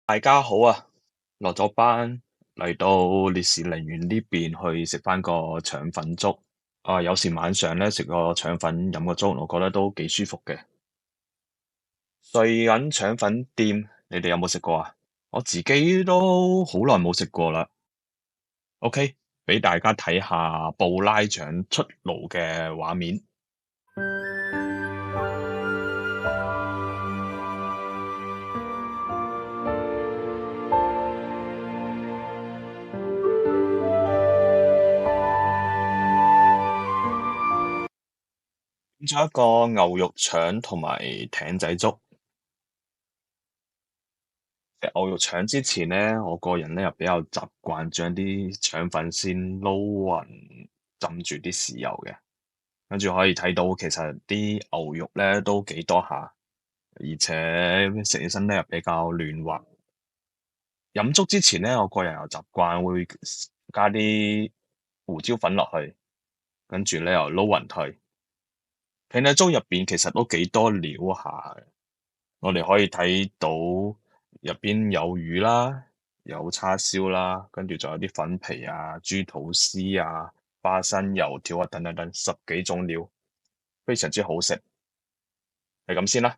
大家好啊，落咗班嚟到烈士陵園呢邊去食翻個腸粉粥。有時晚上咧食個腸粉飲個粥，我覺得都幾舒服嘅。瑞銀腸粉店，你哋有冇食過啊？我自己都好耐冇食過啦。OK，俾大家睇下布拉腸出爐嘅畫面。點咗一個牛肉腸同埋艇仔粥。食牛肉腸之前咧，我個人咧又比較習慣將啲腸粉先撈勻，浸住啲豉油嘅，跟住可以睇到其實啲牛肉咧都幾多下，而且食起身咧又比較嫩滑。飲粥之前咧，我個人又習慣會加啲胡椒粉落去，跟住咧又撈勻佢。艇仔粥入邊其實都幾多料下嘅。我哋可以睇到入邊有魚啦，有叉燒啦，跟住仲有啲粉皮啊、豬肚絲啊、花生、油條啊等等等十幾種料，非常之好食。係咁先啦。